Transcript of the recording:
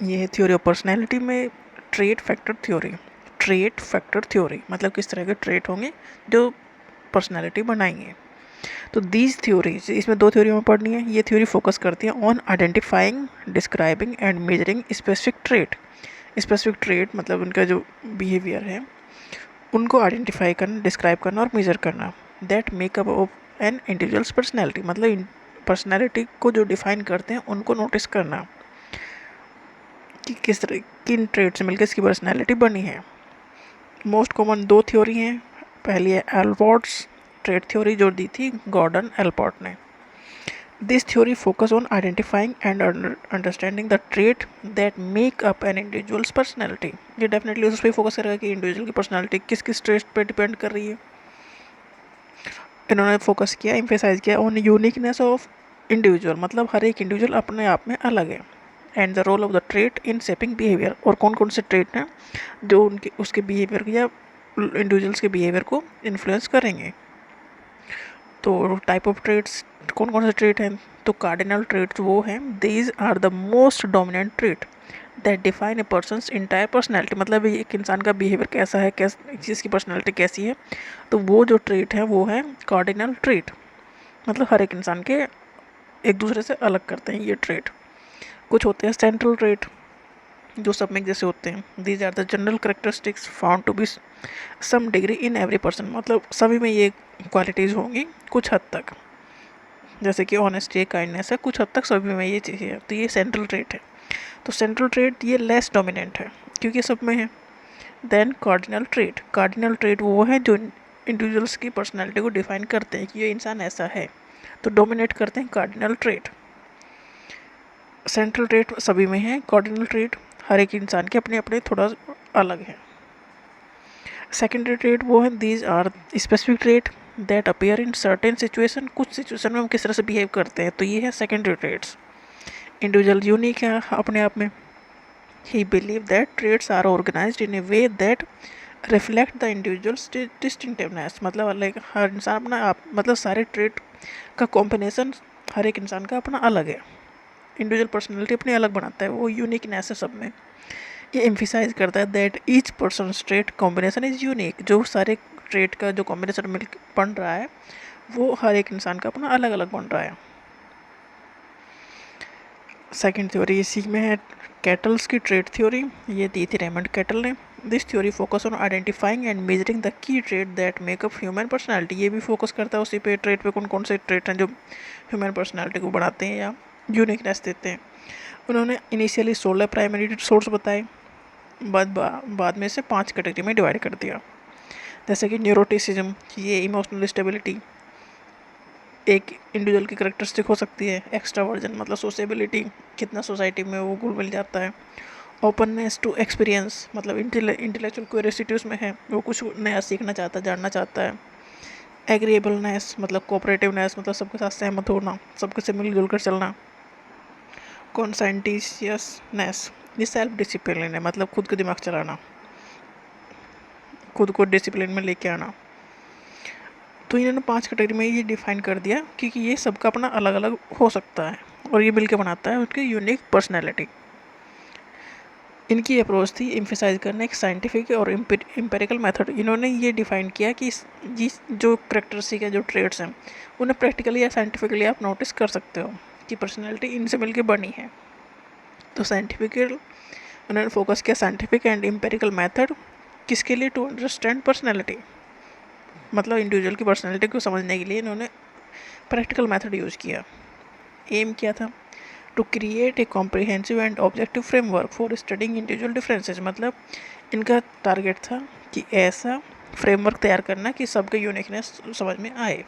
ये है theory of personality में trait factor theory. Trait factor theory मतलब किस तरह के ट्रेट होंगे जो पर्सनैलिटी बनाएंगे। तो दीज थ्योरीज, इसमें दो थ्योरी में पढ़नी है। ये थ्योरी फोकस करती है on identifying, describing and measuring specific trait. Specific trait मतलब उनका जो बिहेवियर है उनको आइडेंटिफाई करना, डिस्क्राइब करना और मेजर करना। That makeup of an individual's personality मतलब पर्सनैलिटी को जो डिफाइन करते हैं उनको नोटिस करना कि किस तरह किन ट्रेड से मिलकर इसकी पर्सनैलिटी बनी है। मोस्ट कॉमन दो थ्योरी हैं। पहली है एल्पोर्ट्स ट्रेड थ्योरी जो दी थी गॉर्डन एल्पोर्ट ने। This theory focus on identifying and understanding the trait that make up an individual's personality. ये डेफिनेटली उस पर फोकस करेगा कि इंडिविजुअल की पर्सनैलिटी किस किस ट्रेट पे डिपेंड कर रही है। इन्होंने फोकस किया, एम्फेसाइज किया ऑन यूनिकनेस ऑफ इंडिविजुअल मतलब हर एक इंडिविजुअल अपने आप में अलग है। And the role of the trait in shaping behaviour, और कौन कौन से ट्रेट हैं जो उनके उसके बिहेवियर या इंडिविजुअल्स के बिहेवियर को इन्फ्लुएंस करेंगे। तो टाइप ऑफ ट्रेट्स कौन कौन से ट्रेट हैं, तो कार्डिनल ट्रेट्स वो हैं, these are the most dominant trait that define a person's entire personality मतलब एक इंसान का बिहेवियर कैसा है, किसकी पर्सनैलिटी कैसी है। तो वो जो ट्रेट है वो है कार्डिनल ट्रेट मतलब हर एक इंसान के एक दूसरे से अलग करते हैं ये ट्रेट। कुछ होते हैं सेंट्रल ट्रेट जो सब में जैसे होते हैं। These are the general characteristics found to be some degree in every person मतलब सभी में ये क्वालिटीज़ होंगी कुछ हद तक, जैसे कि ऑनेस्टी, काइंडनेस है, कुछ हद तक सभी में ये चीज़ें हैं। तो ये सेंट्रल ट्रेट है। तो सेंट्रल ट्रेट ये लेस डोमिनेंट है क्योंकि सब में है। देन कार्डिनल ट्रेट वो है जो इंडिविजुअल्स की पर्सनैलिटी को डिफाइन करते हैं कि ये इंसान ऐसा है, तो डोमिनेट करते हैं कार्डिनल ट्रेट। सेंट्रल ट्रेट सभी में है, कार्डिनल ट्रेट हर एक इंसान के अपने अपने थोड़ा अलग है। सेकेंडरी ट्रेट वो है, these are specific trait that appear in certain situation, कुछ सिचुएशन में हम किस तरह से बिहेव करते हैं, तो ये है सेकेंडरी ट्रेट्स। इंडिविजुअल यूनिक है अपने आप में। He believe that traits are organised in a way that reflect the individual's distinctiveness मतलब लाइक हर इंसान अपना आप मतलब सारे ट्रेट का कॉम्बिनेशन हर एक इंसान का अपना अलग है। इंडिविजुअल पर्सनैलिटी अपनी अलग बनाता है, वो यूनिकनेस है सब में। ये एम्फिसाइज करता है that each person trait combination is unique, जो सारे ट्रेट का जो कॉम्बिनेशन मिल बन रहा है वो हर एक इंसान का अपना अलग अलग बन रहा है। सेकेंड थ्योरी इसी में है कैटल्स की ट्रेट थ्योरी, ये दी थी रेमंड कैटल ने। This theory focus on identifying and measuring the key trait that makeup human personality. ये भी फोकस करता है उसी पे ट्रेट पे, कौन कौन से ट्रेट हैं जो ह्यूमन पर्सनैलिटी को बढ़ाते हैं या यूनिकनेस देते हैं। उन्होंने इनिशियली 16 प्राइमरी सोर्स बताए, बाद में से 5 कैटेगरी में डिवाइड कर दिया। जैसे कि न्यूरोटिसिज्म, ये इमोशनल स्टेबिलिटी एक इंडिविजुअल की करेक्टरिस्टिक हो सकती है। एक्स्ट्रावर्जन मतलब सोशेबिलिटी, कितना सोसाइटी में वो घुल मिल जाता है। ओपननेस टू एक्सपीरियंस मतलब इंटेलेक्चुअल क्यूरियोसिटी उसमें है, वो कुछ नया सीखना चाहता है, जानना चाहता है। एग्रीएबलनेस मतलब कोऑपरेटिवनेस मतलब सबके साथ सहमत होना, सबके से मिलजुल कर चलना। कॉन्साइंटिशियसनेस ये सेल्फ डिसिप्लिन है मतलब खुद का दिमाग चलाना, खुद को डिसिप्लिन में लेके आना। तो इन्होंने 5 कैटेगरी में ये डिफाइन कर दिया क्योंकि ये सबका अपना अलग अलग हो सकता है और ये मिलकर बनाता है उसकी यूनिक पर्सनैलिटी। इनकी अप्रोच थी एम्फेसाइज करना एक साइंटिफिक और एम्पेरिकल मेथड। इन्होंने ये डिफाइन किया कि ये जो करेक्टरिस्टिक है, जो ट्रेड्स हैं, उन्हें प्रैक्टिकली या साइंटिफिकली आप नोटिस कर सकते हो कि पर्सनैलिटी इनसे मिलकर बनी है। तो साइंटिफिकल उन्होंने फोकस किया साइंटिफिक एंड एम्पेरिकल मेथड किसके लिए, टू अंडरस्टैंड पर्सनैलिटी मतलब इंडिविजुअल की पर्सनैलिटी को समझने के लिए इन्होंने प्रैक्टिकल मेथड यूज़ किया। एम क्या था, to create a comprehensive and objective framework for studying individual differences मतलब इनका टारगेट था कि ऐसा फ्रेमवर्क तैयार करना कि सबके यूनिकनेस समझ में आए।